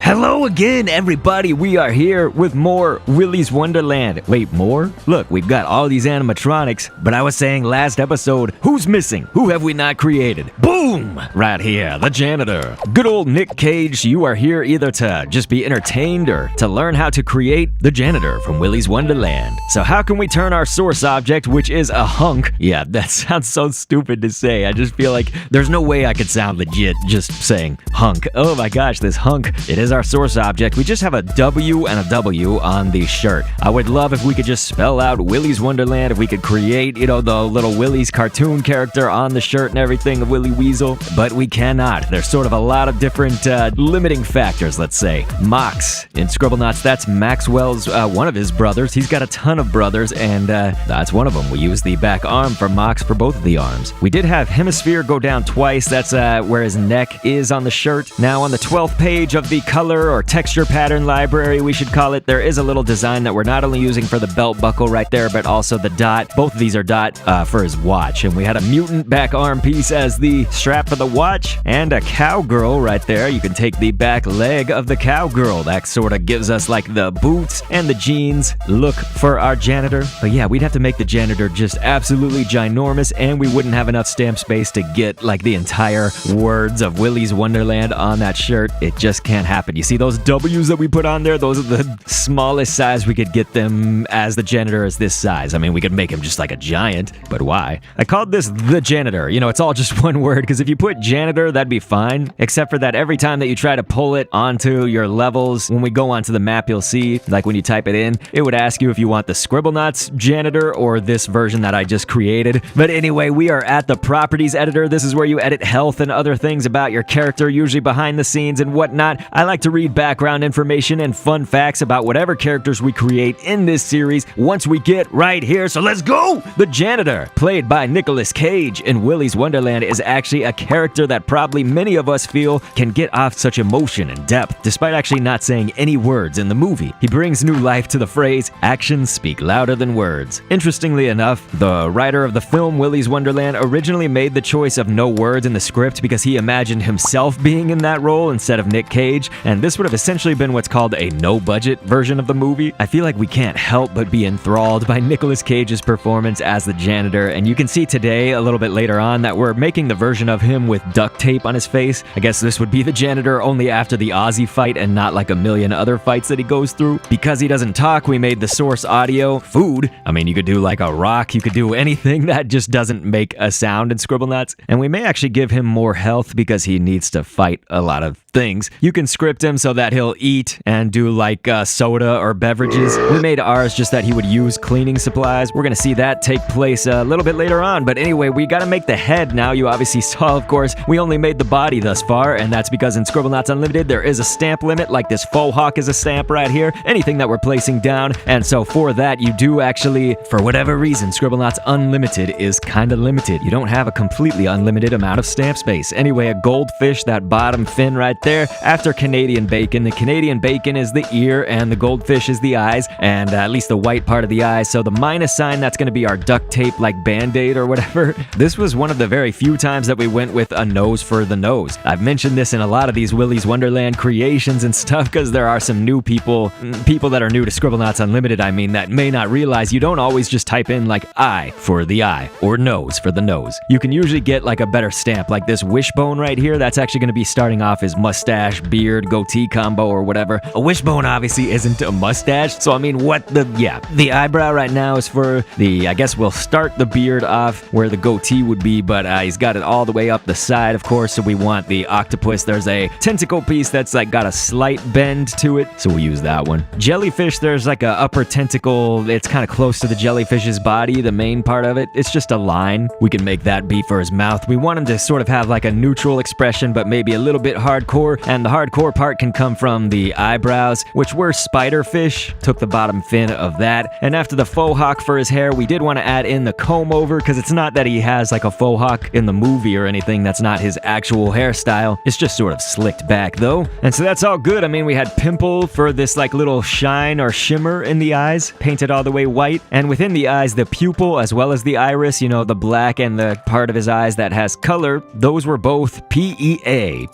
Hello again, everybody. We are here with more Willy's Wonderland. Wait, more? Look, we've got all these animatronics, but I was saying last episode, who's missing? Who have we not created? Boom! Right here, the janitor. Good old Nick Cage, you are here either to just be entertained or to learn how to create the janitor from Willy's Wonderland. So how can we turn our source object, which is a hunk? Yeah, that sounds so stupid to say. I just feel like there's no way I could sound legit just saying hunk. Oh my gosh, this hunk. It is our source object. We just have a W and a W on the shirt. I would love if we could just spell out Willy's Wonderland, if we could create, the little Willy's cartoon character on the shirt and everything of Willy Weasel, but we cannot. There's sort of a lot of different limiting factors, let's say. Mox in Scribblenauts, that's Maxwell's one of his brothers. He's got a ton of brothers, and that's one of them. We use the back arm for Mox for both of the arms. We did have Hemisphere go down twice. That's where his neck is on the shirt. Now on the 12th page of the color or texture pattern library, we should call it, there is a little design that we're not only using for the belt buckle right there, but also the dot. Both of these are dot for his watch. And we had a mutant back arm piece as the strap for the watch, and a cowgirl right there. You can take the back leg of the cowgirl. That sort of gives us like the boots and the jeans look for our janitor. But yeah, we'd have to make the janitor just absolutely ginormous, and we wouldn't have enough stamp space to get like the entire words of Willy's Wonderland on that shirt. It just can't happen. You see those W's that we put on there? Those are the smallest size we could get them as the janitor is this size. I mean, we could make him just like a giant, but why? I called this the janitor. It's all just one word, because if you put janitor, that'd be fine, except for that every time that you try to pull it onto your levels, when we go onto the map, you'll see, like when you type it in, it would ask you if you want the Scribblenauts janitor or this version that I just created. But anyway, we are at the properties editor. This is where you edit health and other things about your character, usually behind the scenes and whatnot. I like to read background information and fun facts about whatever characters we create in this series once we get right here. So let's go! The janitor, played by Nicolas Cage in Willy's Wonderland, is actually a character that probably many of us feel can get off such emotion and depth, despite actually not saying any words in the movie. He brings new life to the phrase, actions speak louder than words. Interestingly enough, the writer of the film Willy's Wonderland originally made the choice of no words in the script because he imagined himself being in that role instead of Nick Cage, and this would have essentially been what's called a no-budget version of the movie. I feel like we can't help but be enthralled by Nicolas Cage's performance as the janitor, and you can see today, a little bit later on, that we're making the version of him with duct tape on his face. I guess this would be the janitor only after the Aussie fight and not like a million other fights that he goes through. Because he doesn't talk, we made the source audio food. I mean, you could do like a rock, you could do anything that just doesn't make a sound in Scribblenauts. And we may actually give him more health because he needs to fight a lot of things. You can script him so that he'll eat and do like soda or beverages. We made ours just that he would use cleaning supplies. We're gonna see that take place a little bit later on, but anyway, we gotta make the head now. You obviously saw, of course, we only made the body thus far, and that's because in Scribblenauts Unlimited there is a stamp limit, like this faux hawk is a stamp right here, anything that we're placing down, and so for that you do actually, for whatever reason, Scribblenauts Unlimited is kinda limited. You don't have a completely unlimited amount of stamp space. Anyway, a goldfish, that bottom fin right there, after Canadian bacon. The Canadian bacon is the ear and the goldfish is the eyes, and at least the white part of the eyes. So the minus sign, that's going to be our duct tape, like Band-Aid or whatever. This was one of the very few times that we went with a nose for the nose. I've mentioned this in a lot of these Willy's Wonderland creations and stuff because there are some new people that are new to Scribblenauts Unlimited, I mean, that may not realize you don't always just type in like eye for the eye or nose for the nose. You can usually get like a better stamp, like this wishbone right here. That's actually going to be starting off as mustache, beard, goatee combo or whatever. A wishbone obviously isn't a mustache, so I mean, the eyebrow right now is for the, I guess we'll start the beard off where the goatee would be, but he's got it all the way up the side, of course, so we want the octopus. There's a tentacle piece that's like got a slight bend to it, so we'll use that one. Jellyfish, there's like a upper tentacle, it's kind of close to the jellyfish's body, the main part of it. It's just a line. We can make that be for his mouth. We want him to sort of have like a neutral expression, but maybe a little bit hardcore, and the hardcore part can come from the eyebrows, which were spiderfish. Took the bottom fin of that. And after the faux hawk for his hair, we did want to add in the comb over, because it's not that he has like a faux hawk in the movie or anything. That's not his actual hairstyle. It's just sort of slicked back though. And so that's all good. I mean, we had pimple for this like little shine or shimmer in the eyes, painted all the way white. And within the eyes, the pupil as well as the iris, the black and the part of his eyes that has color, those were both PEA.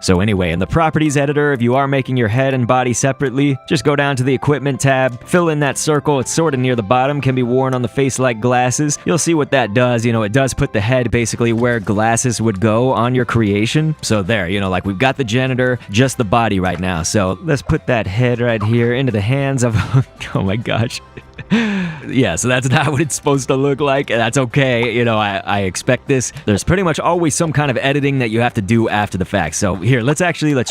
So anyway, in the properties editor, janitor, if you are making your head and body separately, just go down to the equipment tab, fill in that circle. It's sort of near the bottom, can be worn on the face like glasses. You'll see what that does. You know, it does put the head basically where glasses would go on your creation. So there, you know, like we've got the janitor, just the body right now. So let's put that head right here into the hands of, oh my gosh. Yeah, so that's not what it's supposed to look like, and that's okay. You know, I expect this. There's pretty much always some kind of editing that you have to do after the fact. So here, let's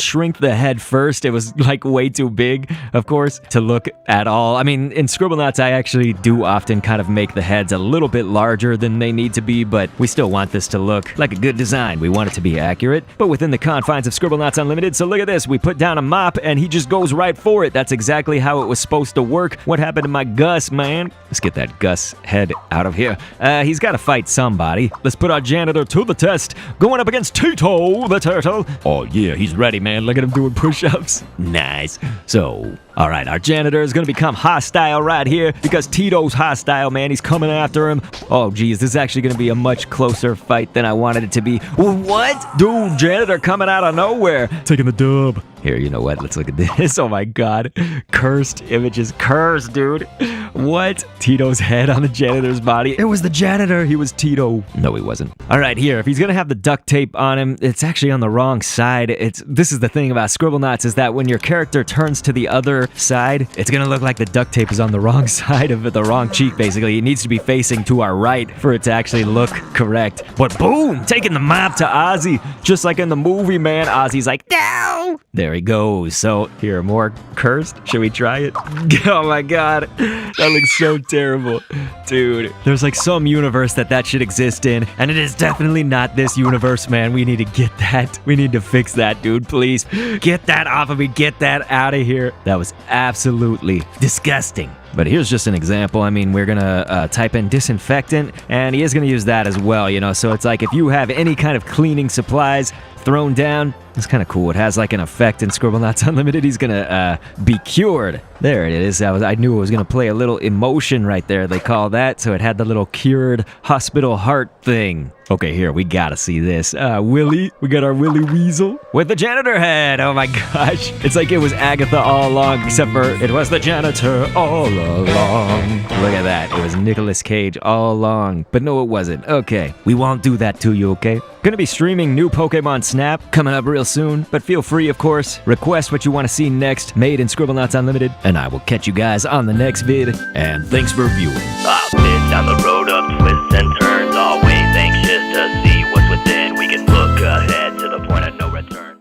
shrink the head first. It was like way too big, of course, to look at all. I mean, in Scribblenauts, I actually do often kind of make the heads a little bit larger than they need to be, but we still want this to look like a good design. We want it to be accurate, but within the confines of Scribblenauts Unlimited. So look at this. We put down a mop, and he just goes right for it. That's exactly how it was supposed to work. What happened to my Gus, man? Let's get that Gus head out of here. He's got to fight somebody. Let's put our janitor to the test. Going up against Tito the turtle. Oh yeah, he's ready, man. Look at him doing push-ups. Nice. So, all right, our janitor is going to become hostile right here because Tito's hostile, man. He's coming after him. Oh, geez, this is actually going to be a much closer fight than I wanted it to be. What? Dude, janitor coming out of nowhere. Taking the dub. Here, you know what? Let's look at this. Oh my god. Cursed images. Cursed, dude. What? Tito's head on the janitor's body. It was the janitor. He was Tito. No, he wasn't. All right, here. If he's going to have the duct tape on him, it's actually on the wrong side. This is the thing about Scribblenauts is that when your character turns to the other side, it's going to look like the duct tape is on the wrong side of it, the wrong cheek, basically. It needs to be facing to our right for it to actually look correct. But boom! Taking the mop to Ozzy. Just like in the movie, man. Ozzy's like, no! There he goes. So, here, more cursed. Should we try it? Oh my god. That looks so terrible. Dude, there's like some universe that should exist in, and it is definitely not this universe, man. We need to get that. We need to fix that, dude, please. Get that off of me. Get that out of here. That was absolutely disgusting. But here's just an example. I mean, we're gonna type in disinfectant, and he is gonna use that as well, you know? So it's like if you have any kind of cleaning supplies thrown down, it's kind of cool. It has like an effect in Scribblenauts Unlimited. He's gonna be cured. There it is. I knew it was gonna play a little emotion right there, they call that. So it had the little cured hospital heart thing. Okay, here, we gotta see this. Willy, we got our Willy Weasel with the janitor head. Oh my gosh. It's like it was Agatha all along, except for it was the janitor all along. Look at that. It was Nicolas Cage all along. But no, it wasn't. Okay, we won't do that to you, okay? Gonna be streaming new Pokemon Snap coming up real soon, but feel free, of course, request what you want to see next, made in Scribblenauts Unlimited, and I will catch you guys on the next vid, and thanks for viewing. I've been down the road of